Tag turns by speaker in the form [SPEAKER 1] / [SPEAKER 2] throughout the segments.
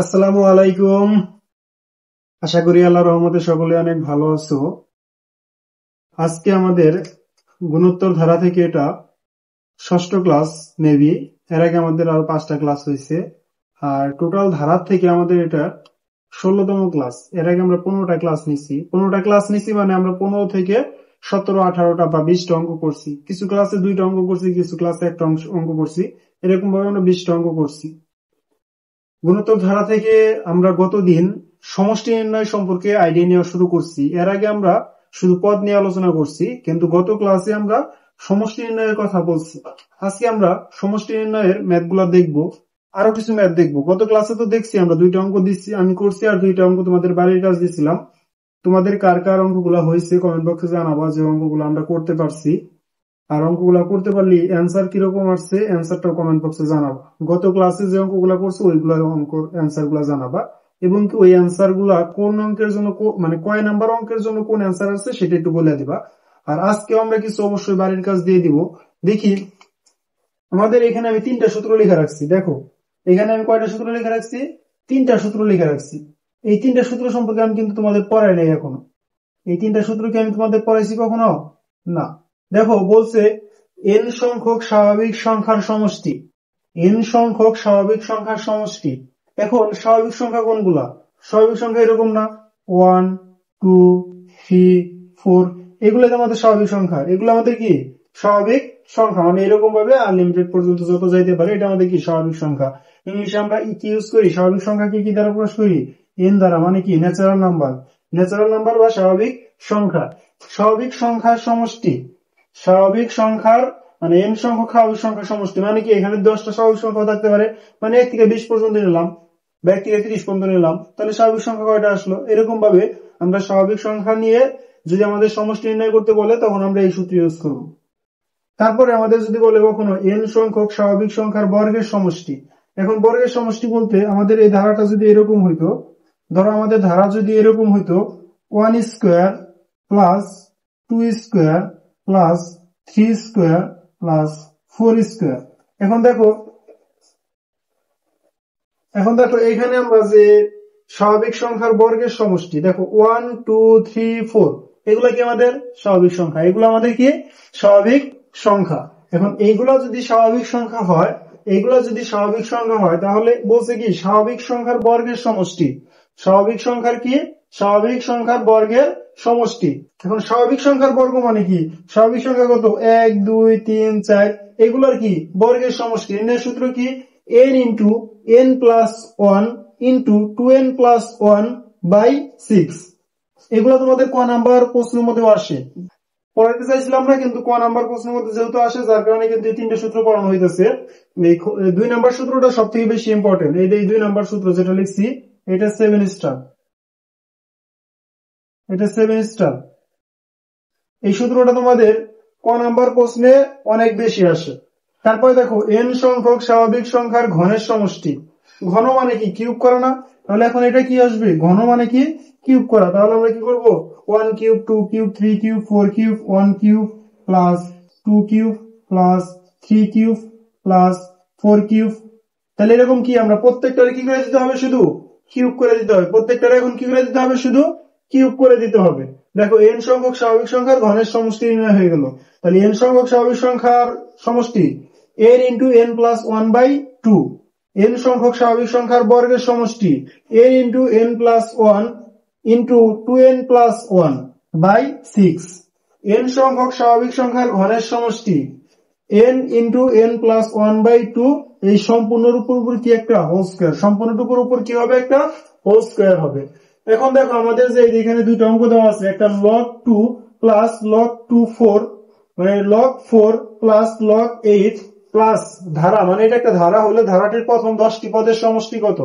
[SPEAKER 1] আসসালামু আলাইকুম। আশা করি আল্লাহর রহমতে সকলে অনেক ভালো আছো। আজকে আমাদের গুণোত্তর ধারা থেকে এটা ষষ্ঠ ক্লাস মেবি। এর আগে আমাদের আরো 5টা ক্লাস হয়েছে, আর টোটাল ধারার থেকে আমাদের এটা 16তম ক্লাস। এর আগে আমরা 15টা ক্লাস নিছি। 15টা ক্লাস নিছি মানে আমরা 15 থেকে 17, 18টা বা 20টা অঙ্ক করছি। কিছু ক্লাসে 2টা অঙ্ক করছি, কিছু ক্লাসে 1টা অঙ্ক করছি। এরকম ভাবে আমরা 20টা অঙ্ক করছি। গুণোত্তর ধারা থেকে আমরা গতদিন সমষ্টি নির্ণয় সম্পর্কে আইডিয়া নেওয়া শুরু করছি। এর আগে আমরা শুধু পদ নিয়ে আলোচনা করছি, কিন্তু গত ক্লাসে আমরা সমষ্টি নির্ণয়ের কথা বলছি। আজকে আমরা সমষ্টি নির্ণয়ের ম্যাথগুলা দেখবো, আরো কিছু ম্যাথ দেখবো। গত ক্লাসে তো দেখছি আমরা 2টা অঙ্ক দিচ্ছি, আমি করছি, আর 2টা অঙ্ক তোমাদের বাড়ির কাজ দিছিলাম। তোমাদের কার কার অঙ্কগুলা হয়েছে কমেন্ট বক্সে জানাবা, যে অঙ্কগুলো আমরা করতে পারছি। আর অঙ্কগুলা করতে পারলে অ্যান্সার কিরকম আসছে অ্যান্সারটাও কমেন্ট বক্সে জানাবা। গত ক্লাসে যে অঙ্কগুলা করছো ওইগুলা অঙ্ক অ্যান্সার গুলা জানাবা, এবং কি ওই অ্যান্সার গুলা কোন অঙ্কের জন্য মানে কয় নাম্বার অঙ্কের জন্য কোন অ্যান্সার আছে সেটা একটু বলে দিবা। আর আজকে আমরা কিছু অবশ্যই বাড়ির কাজ দিয়ে দিব। দেখি, আমাদের এখানে আমি 3টা সূত্র লেখা রাখছি। দেখো, এখানে আমি কয়টা সূত্র লেখা রাখছি? 3টা সূত্র লেখা রাখছি। এই 3টা সূত্র সম্পর্কে আমি কিন্তু তোমাদের পড়াই নাই এখনো। এই 3টা সূত্র কি আমি তোমাদের পড়াইছি কখনো? না। দেখো, বলছে n সংখ্যক স্বাভাবিক সংখ্যার সমষ্টি। n সংখ্যক স্বাভাবিক সংখ্যার সমষ্টি। এখন স্বাভাবিক সংখ্যা কোনগুলা? স্বাভাবিক সংখ্যা এরকম না, 1, 2, 3, 4, এগুলো আমাদের স্বাভাবিক সংখ্যা। এগুলো আমাদের কি স্বাভাবিক সংখ্যা, মানে এরকম ভাবে আনলিমিটেড পর্যন্ত যত যাইতে পারে এটা আমাদের কি স্বাভাবিক সংখ্যা। ইংলিশে আমরা কি ইউজ করি? স্বাভাবিক সংখ্যাকে কি দ্বারা প্রকাশ করি? n দ্বারা, মানে কি ন্যাচারাল নাম্বার। ন্যাচারাল নাম্বার বা স্বাভাবিক সংখ্যা। স্বাভাবিক সংখ্যার সমষ্টি, স্বাভাবিক সংখ্যার মানে n সংখ্যক স্বাভাবিক সংখ্যার সমষ্টি, মানে কি এখানে 10টা স্বাভাবিক সংখ্যা থাকতে পারে, মানে 1 থেকে 20 পর্যন্ত নিলাম, বা 1 থেকে 30 পর্যন্ত নিলাম, তাহলে স্বাভাবিক সংখ্যা কয়টা আসলো? এরকম ভাবে আমরা স্বাভাবিক সংখ্যা নিয়ে যদি আমাদের সমষ্টি নির্ণয় করতে বলে তখন আমরা এই সূত্র ইউজ করব। তারপরে আমাদের যদি বলে কখনো n সংখ্যক স্বাভাবিক সংখ্যার বর্গের সমষ্টি। এখন বর্গের সমষ্টি বলতে আমাদের এই ধারাটা যদি এরকম হইতো, ধরো আমাদের ধারা যদি এরকম হইতো 1 square plus 2 square plus 3 square plus 4 square. এখন দেখো এখানে আমরা যে স্বাভাবিক সংখ্যার বর্গের সমষ্টি, দেখো 1, 2, 3, 4, এগুলা কি আমাদের স্বাভাবিক সংখ্যা। এগুলো আমাদের কি স্বাভাবিক সংখ্যা। এখন এইগুলা যদি স্বাভাবিক সংখ্যা হয়, তাহলে বলছে কি স্বাভাবিক সংখ্যার বর্গের সমষ্টি। স্বাভাবিক সংখ্যার কি? স্বাভাবিক সংখ্যার বর্গের সমষ্টি। এখন স্বাভাবিক সংখ্যার বর্গ মানে কি? স্বাভাবিক সংখ্যা কত? 1, 2, 3, 4, এগুলোর কি বর্গের সমষ্টি। এর সূত্র কি? n into n plus 1 into 2n plus 1 by 6। এগুলো তোমাদের ক নাম্বার প্রশ্নের মধ্যে আসে। পড়াতে চাইছিলাম না, কিন্তু ক নাম্বার প্রশ্নের মধ্যে যেহেতু আসে, যার কারণে কিন্তু এই 3টে সূত্র পড়ানো হইতেছে। এই 2 নাম্বার সূত্রটা সব থেকে বেশি ইম্পর্টেন্ট। এই 2 নাম্বার সূত্র যেটা লিখছি, এটা 7 স্টার, এটা 7 স্টার। এই সূত্রটা তোমাদের ক নাম্বার প্রশ্নে অনেক বেশি আসে। তারপরে দেখো n সংখ্যক স্বাভাবিক সংখ্যার ঘনের সমষ্টি। ঘন মানে কি? কিউব করা না? তাহলে এখন এটা কি আসবে? ঘন মানে কি? কিউব করা। তাহলে আমরা কি করব? 1 cube, 2 cube, 3 cube, 4 cube, 1 cube plus 2 cube plus 3 cube plus 4 cube. তাহলে এরকম কি আমরা প্রত্যেকটারে কি করে দিতে হবে? শুধু কিউব করে দিতে হবে। প্রত্যেকটারে এখন কি করে দিতে হবে? শুধু কিউব করে দিতে হবে। দেখো n সংখ্যক স্বাভাবিক সংখ্যার ঘনের সমষ্টি নির্ণয় হয়ে গেল। তাহলে n সংখ্যক স্বাভাবিক সংখ্যার সমষ্টি n into n plus 1 by 2। n সংখ্যক স্বাভাবিক সংখ্যার বর্গের সমষ্টি n into n plus 1 into 2n plus 1 by 6। n সংখ্যক স্বাভাবিক সংখ্যার ঘনের সমষ্টি n into n plus 1 by 2, এই সম্পূর্ণর উপর কি একটা হোল স্কয়ার, সম্পূর্ণটুকুর উপর কি হবে একটা হোল স্কয়ার হবে। এখন দেখো আমাদের যে এখানে দুইটা অঙ্ক দেওয়া আছে, একটা log 2 প্লাস log 2 4, মানে log 4 প্লাস log 8 প্লাস ধারা, মানে এটা একটা ধারা হলে ধারাটির প্রথম 10টি পদের সমষ্টি কত,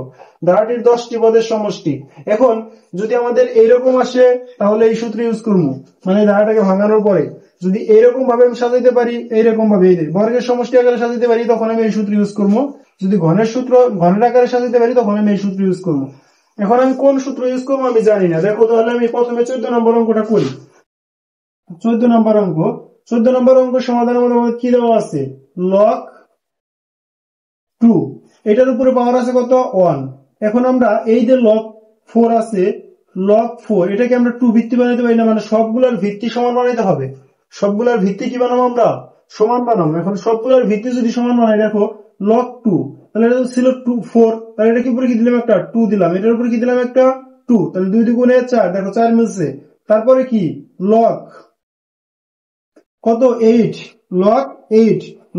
[SPEAKER 1] ধারাটির 10টি পদের সমষ্টি। এখন যদি আমাদের এইরকম আসে তাহলে এই সূত্র ইউজ করবো, মানে ধারাটাকে ভাঙানোর পরে যদি এইরকম ভাবে আমি সাজাইতে পারি, এইরকম ভাবে এই বর্গের সমষ্টি আকারে সাজাইতে পারি তখন আমি এই সূত্র ইউজ করবো, যদি ঘনের আকারে সাজাইতে পারি তখন আমি এই সূত্র ইউজ করবো। এখন আমি কোন সূত্র ইউজ করবো আমি জানি না। দেখো তাহলে আমি প্রথমে 14 নম্বর অঙ্কটা করি। 14 নম্বর অঙ্ক সমাধান আমাদের কি দেওয়া আছে, log 2, এটার উপরে পাওয়ার আছে কত 1। এখন আমরা এই যে log 4 আছে, log 4 এটাকে আমরা 2 ভিত্তি বানাইতে পারি না, মানে সবগুলোর ভিত্তি সমান বানাইতে হবে। সবগুলোর ভিত্তি কি বানাবো আমরা, সমান বানাবো। এখন সবগুলোর ভিত্তি যদি সমান বানাই, দেখো log 2, তাহলে এটা ছিল 2 4, তাহলে এটা কি উপরে কি দিলাম একটা 2 দিলাম, এটার উপরে কি দিলাম একটা 2, তাহলে 2 দুগুণে 4, দেখো 4 মিলছে। তারপরে কি log কত 8,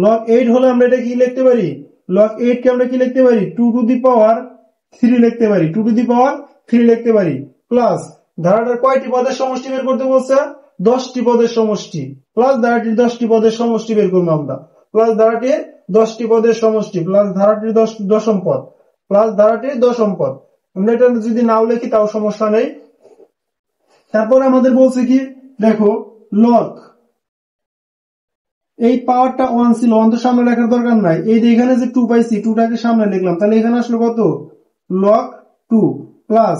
[SPEAKER 1] log 8 হলে আমরা এটা কি লিখতে পারি, log 8 কে আমরা কি লিখতে পারি 2 টু দি পাওয়ার 3 লিখতে পারি, 2 টু দি পাওয়ার 3 লিখতে পারি। প্লাস ধারাটার কয়টি পদের সমষ্টি বের করতে বলছে, 10টি পদের সমষ্টি, প্লাস ধারাটির 10টি পদের সমষ্টি বের করবো আমরা, প্লাস ধারাটির 10টি পদের সমষ্টি, প্লাস ধারাটির দশম পদ, প্লাস ধারাটির দশম পদ। আমরা এটা যদি নাও লিখি তাও সমস্যা নেই। তারপর আমাদের বলছে কি, দেখো log এই পাওয়ারটা 1 ছিল, 1 তো সামনে লেখার দরকার নাই, এই যে এখানে যে 2 পাইছি 2টাকে সামনে লিখলাম, তাহলে এখানে আসলো কত log 2 প্লাস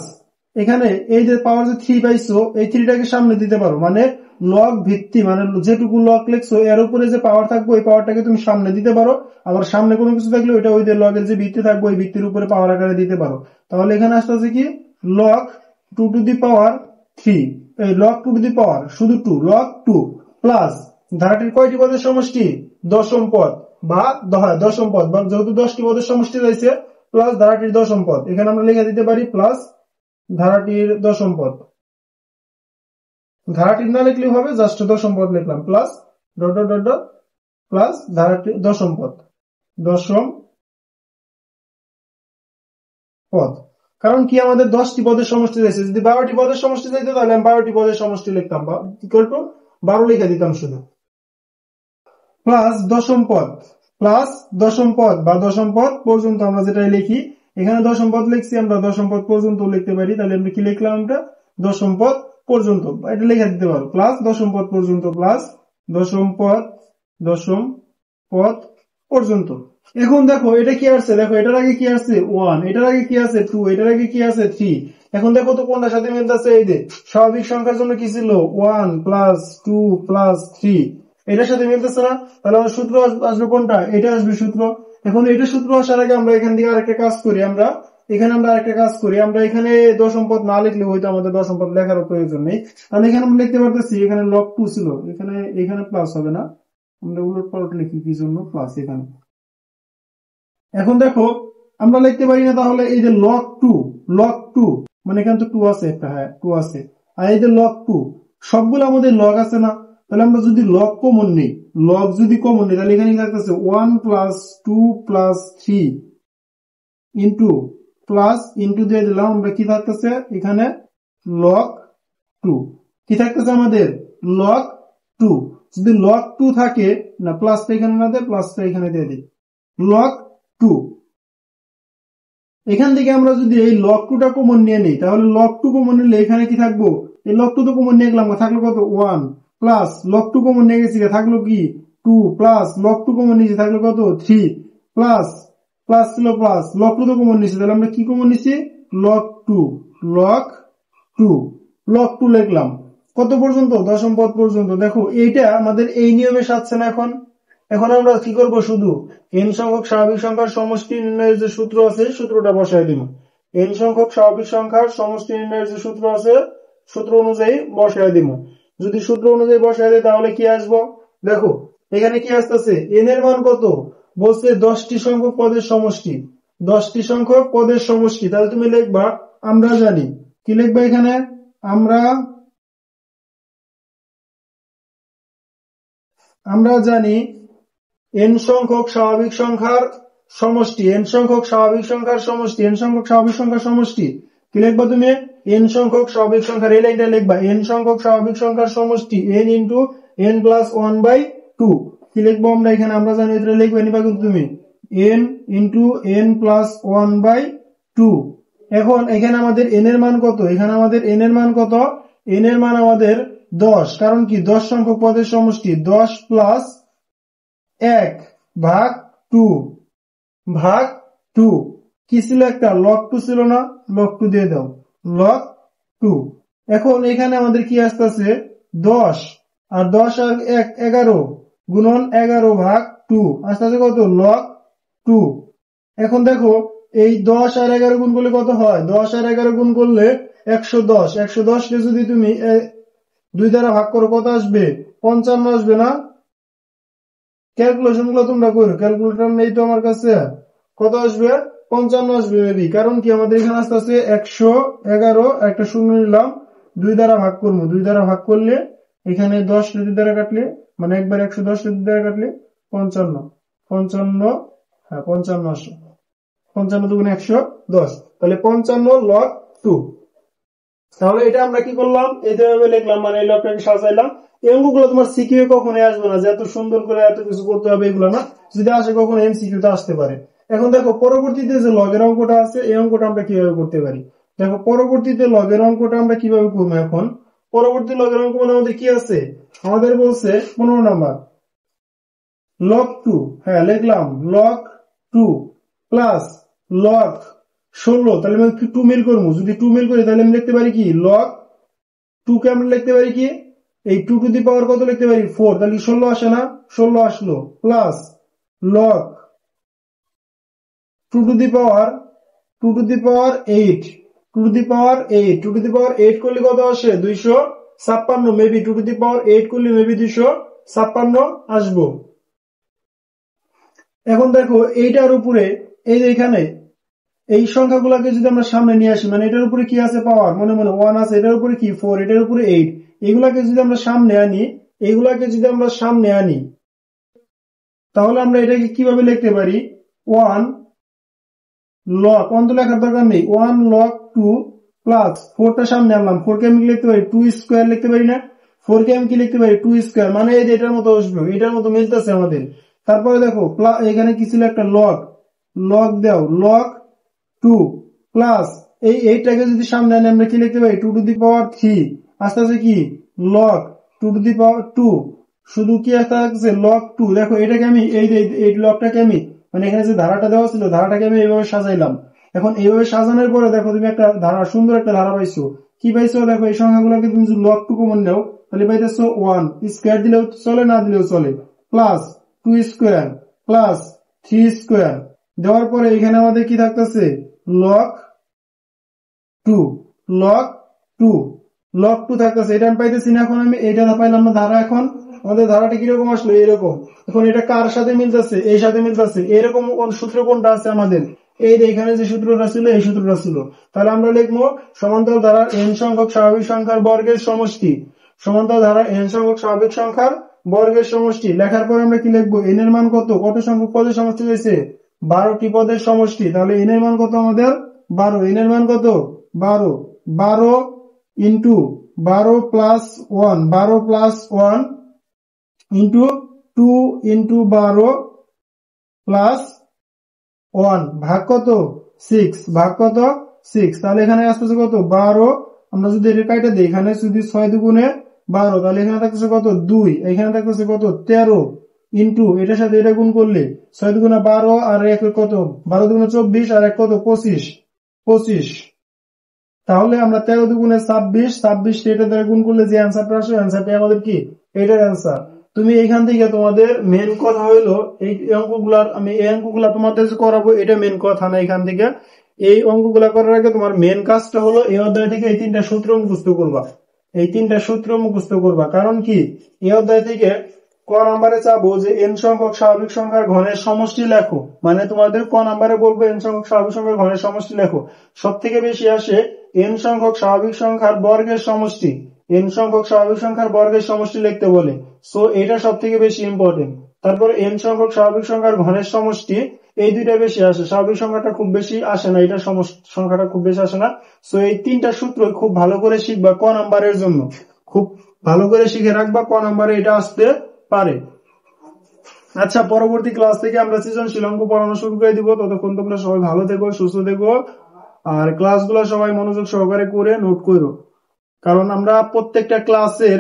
[SPEAKER 1] এখানে এই যে পাওয়ার যে 3 পাইছো, এই 3টাকে সামনে দিতে পারো, মানে log ভিত্তি, মানে যেটুকু log লিখছো এর উপরে যে পাওয়ার থাকবে ওই পাওয়ারটাকে তুমি সামনে দিতে পারো, আবার সামনে কোনো কিছু থাকলে ওইটা ওই যে log এর যে ভিত্তি থাকবে ওই ভিত্তির উপরে পাওয়ার আকারে দিতে পারো। তাহলে এখানে আসতেছে কি log 2 টু দি পাওয়ার 3, এই log 2 টু দি পাওয়ার শুধু 2, log 2 প্লাস ধারাটির কয়টি পদের সমষ্টি, দশম পদ বা দশম পদ, বা যেহেতু 10টি পদের সমষ্টি রয়েছে প্লাস ধারাটির দশম পদ, এখানে আমরা লিখে দিতে পারি প্লাস ধারাটির দশম পদ, ধারাটির না লিখলেও হবে, জাস্ট দশম পদ লিখলাম, plus dot dot dot dot plus ধারাটির দশম পদ, দশম পদ। কারণ কি আমাদের 10টি পদের সমষ্টি রয়েছে, যদি 12টি পদের সমষ্টি চাইতো তাহলে আমি 12টি পদের সমষ্টি লিখতাম, বা কি করবো 12 লিখে দিতাম শুধু, প্লাস দশম পদ, প্লাস দশম পদ বা দশম পদ পর্যন্ত আমরা যেটাই লিখি, এখানে দশম পদ লিখছি আমরা, দশম পদ পর্যন্ত লিখতে পারি, তাহলে আমরা কি লিখলাম, আমরা দশম পদ পর্যন্ত, এটা লিখে দিতে পারো, প্লাস দশম পদ পর্যন্ত, প্লাস দশম পদ পর্যন্ত। এখন দেখো এটা কি আসছে, দেখো এটার আগে কি আসছে 1, এটার আগে কি আছে 2, এটার আগে কি আছে 3। এখন দেখো তো কোনটার সাথে মিলতেছে, এই যে স্বাভাবিক সংখ্যার জন্য কি ছিল 1 প্লাস 2 প্লাস 3, এটার সাথে মিলতেছে না, তাহলে আমার সূত্র আসবে কোনটা, এটা আসবে সূত্র। এখন এটা সূত্র আসার আগে আমরা এখান থেকে আরেকটা কাজ করি, আমরা এখানে দশম পদ না লিখলে হয়তো আমাদের দশম পদ লেখার প্রয়োজন নেই, তাহলে এখানে আমরা লিখতে পারতেছি, এখানে log 2 ছিল, এখানে প্লাস হবে না, আমরা উলট পালট লিখি কি জন্য প্লাস এখানে। এখন দেখো আমরা লিখতে পারি না, তাহলে এই যে log 2 মানে এখানে তো 2 আছে একটা, হ্যাঁ 2 আছে, আর এই যে log 2 সবগুলো আমাদের log আছে না, তাহলে আমরা যদি log কমন নেই, তাহলে এখানে কি থাকতেছে 1 plus 2 plus 3 into plus into দিয়ে দিলাম, আমরা কি থাকতেছে এখানে log 2, কি থাকতেছে আমাদের log 2। যদি log 2 থাকে না, প্লাসটা এখানে না দেয়, প্লাসটা এখানে দিয়ে দিই, log 2। এখান থেকে আমরা যদি এই log 2 টা কমন নিয়ে নিই, তাহলে log 2 কমন নিলে এখানে কি থাকবো, এই log 2 তো কমন নিয়ে গেলাম, থাকলো কত 1 প্লাস log 2 কমন নিয়ে গেছি, থাকলো কি 2 প্লাস log 2 কমন নিয়েছি, থাকলো কত 3 প্লাস প্লাস ছিল প্লাস log 2 তো কমন নিয়েছি, তাহলে আমরা কি কমন নিয়েছি log 2 লিখলাম কত পর্যন্ত, দশম পদ পর্যন্ত। দেখো এইটা আমাদের এই নিয়মে সাজছে না। এখন আমরা কি করব, শুধু n সংখ্যক স্বাভাবিক সংখ্যার সমষ্টি নির্ণয়ের যে সূত্র আছে সূত্রটা বসায় দিব, n সংখ্যক স্বাভাবিক সংখ্যার সমষ্টি নির্ণয়ের যে সূত্র আছে সূত্র অনুযায়ী বসায় দিব। যদি সূত্র অনুযায়ী বসায় দেয় তাহলে কি আসবো, দেখো এখানে কি আসতেছে, n এর মান কত বলছে 10টি সংখ্যক পদের সমষ্টি, 10টি সংখ্যক পদের সমষ্টি। তাহলে তুমি লিখবা, আমরা জানি, কি লিখবা এখানে, আমরা জানি n সংখ্যক স্বাভাবিক সংখ্যার সমষ্টি, n সংখ্যক স্বাভাবিক সংখ্যার সমষ্টি, n সংখ্যক স্বাভাবিক সংখ্যার সমষ্টি। কি লিখবা তুমি, n সংখ্যক স্বাভাবিক সংখ্যার, এই লাইনটা লিখবা, n সংখ্যক স্বাভাবিক সংখ্যার সমষ্টি n ইন্টু n প্লাস 1/2। কি লিখবো আমরা এখানে, আমরা জানি, এটা লিখবে নিবা কিন্তু তুমি n ইন্টু n প্লাস 1/2। এখন এখানে আমাদের n এর মান কত, এখানে আমাদের n এর মান কত, n এর মান আমাদের 10, কারণ কি 10 সংখ্যক পদের সমষ্টি, 10 প্লাস 1 ভাগ 2 ভাগ 2। কি ছিল, একটা log 2 ছিল না, log 2 দিয়ে দাও, log 2। এখন এখানে আমাদের কি আসতেছে, 10 আর 10 আর 1 11 গুণন 11 ভাগ 2 আসতেছে কত, log 2। এখন দেখো এই 10 আর 11 গুণ করলে কত হয়, 10 আর 11 গুণ করলে 110, 110 কে যদি তুমি 2 দ্বারা ভাগ করো কত আসবে, 55 আসবে না। ক্যালকুলেশন গুলো তোমরা করো, ক্যালকুলেটর নেই তো আমার কাছে, কত আসবে, 55 আসবে মেবি, কারণ কি আমাদের এখানে আসতে আছে 111, একটা শূন্য নিলাম, 2 দ্বারা ভাগ করবো, 2 দ্বারা ভাগ করলে এখানে 10 2 দ্বারা কাটলে, মানে একবার 110 2 দ্বারা কাটলে 55, 55, হ্যাঁ 55 আসে, 55 দুগুণে 110, তাহলে 55 log 2। তাহলে এটা আমরা কি করলাম, এইভাবে লিখলাম, মানে এই লগটাকে সাজাইলাম। এই অঙ্কগুলো তোমার সিকিউ কখনোই আসবে না, যে এত সুন্দর করে এত কিছু করতে হবে এগুলো না, যদি আসে কখনো এমসিকিউ তে আসতে পারে। এখন দেখো পরবর্তীতে যে লগের অঙ্কটা আছে, এই অঙ্কটা আমরা কিভাবে করতে পারি। দেখো পরবর্তীতে লগের অঙ্কটা আমরা কিভাবে করবো, এখন পরবর্তী লগের অঙ্ক মানে আমাদের কি আছে, আমাদের বলছে 15 নাম্বার log 2, হ্যাঁ লিখলাম log 2 প্লাস log 16, তাহলে আমি 2 মিল করবো, যদি 2 মিল করি তাহলে আমি লিখতে পারি কি, log 2 কে আমরা লিখতে পারি কি, এই 2 টু দি পাওয়ার কত লিখতে পারি, 4, তাহলে 16 আসে না, 16 আসলো, plus log 2 to the power 2 to the power 8, 2 to the power 8, 2 to the power 8 করলে কত আসে, 256, মেবি 2 টু দি পাওয়ার 8 করলে মেবি 256 আসবো। এখন দেখো এইটার উপরে, এই যে এখানে এই সংখ্যাগুলোকে যদি আমরা সামনে নিয়ে আসি, মানে এটার উপরে কি আছে পাওয়ার, মনে মনে 1 আছে, এটার উপরে কি 4, এটার উপরে 8, এগুলাকে যদি আমরা সামনে আনি, এইগুলাকে যদি আমরা সামনে আনি, তাহলে আমরা এটাকে কিভাবে লিখতে পারি, 1 log, 1 তো লেখার দরকার নেই, 1 log 2 প্লাস 4টা সামনে আনলাম, 4 কে আমি লিখতে পারি 2 স্কয়ার লিখতে পারি না, 4 কে আমি কি লিখতে পারি 2 স্কয়ার, মানে এই যে এটার মতো আসবে, এটার মতো মিলতেছে আমাদের। তারপরে দেখো এখানে কি ছিল, একটা log, log দাও, log 2 প্লাস এই 8টাকে যদি সামনে আনি আমরা কি লিখতে পারি, 2 টু দি পাওয়ার 3, আস্তে আস্তে কি log 2 টু দি পাওয়ার 2, শুধু কি একটা আছে log 2। দেখো এটাকে আমি এই লগটাকে আমি, মানে এখানে যে ধারাটা দেওয়া ছিল, ধারাটাকে আমি এইভাবে সাজাইলাম। এখন এইভাবে সাজানোর পরে দেখো তুমি একটা ধারা, সুন্দর একটা ধারা পাইছো। কি পাইছো, দেখো এই সংখ্যাগুলোকে তুমি যদি log 2 কমন নাও, তাহলে পাইতেছো 1 স্কয়ার দিলেও চলে, না দিলেও চলে, প্লাস 2 স্কয়ার প্লাস 3 স্কয়ার দেওয়ার পরে এখানে আমাদের কি থাকতেছে, log 2, log 2, log 2 থাকতেছে, এটা আমি পাইতেছি না। এখন আমি এইটা পাইলাম না ধারা, এখন আমাদের ধারাটা কিরকম আসলো, এরকম। এখন এটা কার সাথে মিলতেছে, এই সাথে মিলতেছে, এরকম সূত্র কোনটা আছে আমাদের, এই এখানে যে সূত্রটা ছিল, এই সূত্রটা ছিল। তাহলে আমরা লিখবো সমান্তরাল ধারার n সংখ্যক স্বাভাবিক সংখ্যার বর্গের সমষ্টি, সমান্তরাল ধারার n সংখ্যক স্বাভাবিক সংখ্যার বর্গের সমষ্টি। লেখার পরে আমরা কি লিখবো, n এর মান কত, কত সংখ্যক পদের সমষ্টি হয়েছে, 12টি পদের সমষ্টি। তাহলে n এর মান কত আমাদের 12, n এর মান কত 12, 12 into 12 plus 1, 12 plus 1 into 2 into 12 plus 1 ভাগ কত 6, ভাগ কত 6। তাহলে এখানে আসতেছে কত 12, আমরা যদি এটা কাইটা দিই, এখানে যদি 6 দুগুণে 12, তাহলে এখানে থাকতেছে কত 2, এখানে থাকতেছে কত 13 ইন্টু এটার সাথে এটা গুণ করলে 6 দুগুণে 12 আর 1 কত, 12 দুগুণে 24 আর 1 কত 25। তাহলে আমরা 13 দুগুণে 26, 26 এটা দ্বারা গুণ করলে যে অ্যান্সারটা আসে, অ্যান্সারটা আমাদের কি, এটার অ্যান্সার। তুমি এইখান থেকে তোমাদের মেন কথা হইলো এই অঙ্কগুলার, আমি এই অঙ্কগুলা তোমাদের করাবো, এটা মেন কথা না। এখান থেকে এই অঙ্কগুলা করার আগে তোমার মেন কাজটা হলো এই অধ্যায় থেকে এই 3টা সূত্র মুখস্থ করবা, এই 3টা সূত্র মুখস্থ করবা। কারণ কি, এই অধ্যায় থেকে ক নাম্বারে চাবো যে n সংখ্যক স্বাভাবিক সংখ্যার ঘনের সমষ্টি লেখো, মানে তোমাদের ক নাম্বারে বলবো n সংখ্যক স্বাভাবিক সংখ্যার ঘনের সমষ্টি লেখো। সব থেকে বেশি আসে n সংখ্যক স্বাভাবিক সংখ্যার বর্গের সমষ্টি, n সংখ্যক স্বাভাবিক সংখ্যার বর্গের সমষ্টি লিখতে বলে, সো এটা সব থেকে বেশি ইম্পর্টেন্ট। তারপরে n সংখ্যক স্বাভাবিক সংখ্যার ঘনের সমষ্টি, এই দুইটা বেশি আসে, স্বাভাবিক সংখ্যাটা খুব বেশি আসে না, এটা সংখ্যাটা খুব বেশি আসে না। সো এই তিনটা সূত্র খুব ভালো করে শিখবা ক নাম্বারের জন্য, খুব ভালো করে শিখে রাখবা, ক নাম্বারে এটা আসতে পারে। আচ্ছা, পরবর্তী ক্লাস থেকে আমরা সৃজনশীল অঙ্ক পড়ানো শুরু করে দিব। ততক্ষণ তোমরা সবাই ভালো থেকো, সুস্থ থেকো, আর ক্লাসগুলো সবাই মনোযোগ সহকারে করে নোট করো। কারণ আমরা প্রত্যেকটা ক্লাসের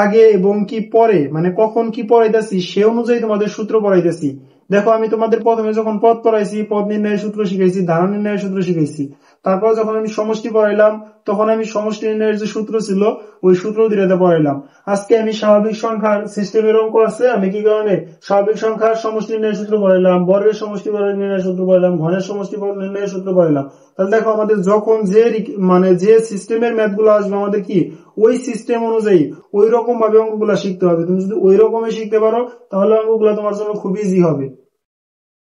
[SPEAKER 1] আগে এবং কি পরে, মানে কখন কি পড়াইতেছি সে অনুযায়ী তোমাদের সূত্র পড়াইতেছি। দেখো, আমি তোমাদের প্রথমে যখন পদ পড়াইছি, পদ নির্ণয়ের সূত্র শিখাইছি, ধারণ নির্ণয়ের সূত্র শিখাইছি। তারপর যখন আমি সমষ্টি পড়াইলাম, তখন আমি সমষ্টি নির্ণয়ের যে সূত্র ছিল ওই সূত্র দিতে পড়াইলাম। আজকে আমি স্বাভাবিক সংখ্যার সিস্টেমের অঙ্ক আছে, আমি কি কারণে স্বাভাবিক সংখ্যার সমষ্টি নির্ণয়ের সূত্র পড়াইলাম, বর্গের সমষ্টি নির্ণয়ের সূত্র পড়াইলাম, ঘনের সমষ্টি নির্ণয়ের সূত্র পড়াইলাম। তাহলে দেখো, আমাদের যখন যে সিস্টেমের ম্যাথ গুলো আসবে, আমাদের কি ওই সিস্টেম অনুযায়ী ওই রকম ভাবে অঙ্কগুলা শিখতে হবে। তুমি যদি ওই রকমই শিখতে পারো তাহলে অঙ্কগুলা তোমার জন্য খুব ইজি হবে।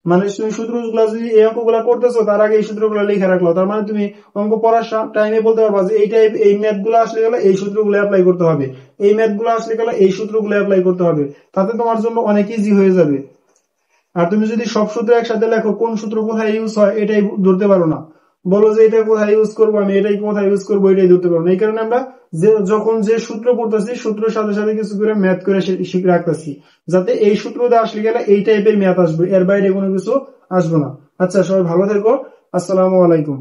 [SPEAKER 1] মানে তুমি সূত্রগুলা যদি এই অঙ্কগুলা করতেছো, তার আগে এই সূত্রগুলা লিখে রাখলো, তার মানে তুমি অঙ্ক পড়ার টাইমে বলতে পারবা যে এই ম্যাথ গুলো আসলে গেলে এই সূত্রগুলো অ্যাপ্লাই করতে হবে, এই ম্যাথ গুলো আসলে গেলে এই সূত্রগুলো অ্যাপ্লাই করতে হবে। তাতে তোমার জন্য অনেক ইজি হয়ে যাবে। আর তুমি যদি সব সূত্র একসাথে লেখো, কোন সূত্র কোথায় ইউজ হয় এটাই ধরতে পারো না, বলো যে এটা কোথায় ইউজ করবো, আমি এটাই কোথায় ইউজ করবো এটাই ধরতে পারো না। এই কারণে আমরা যখন যে সূত্র পড়তেছি, সূত্রের সাথে সাথে কিছু করে ম্যাথ করে শিখে রাখতেছি, যাতে এই সূত্র দিয়ে আসলে গেলে এই টাইপের ম্যাথ আসবে, এর বাইরে কোনো কিছু আসবে না। আচ্ছা, সবাই ভালো থেকো, আসসালামু আলাইকুম।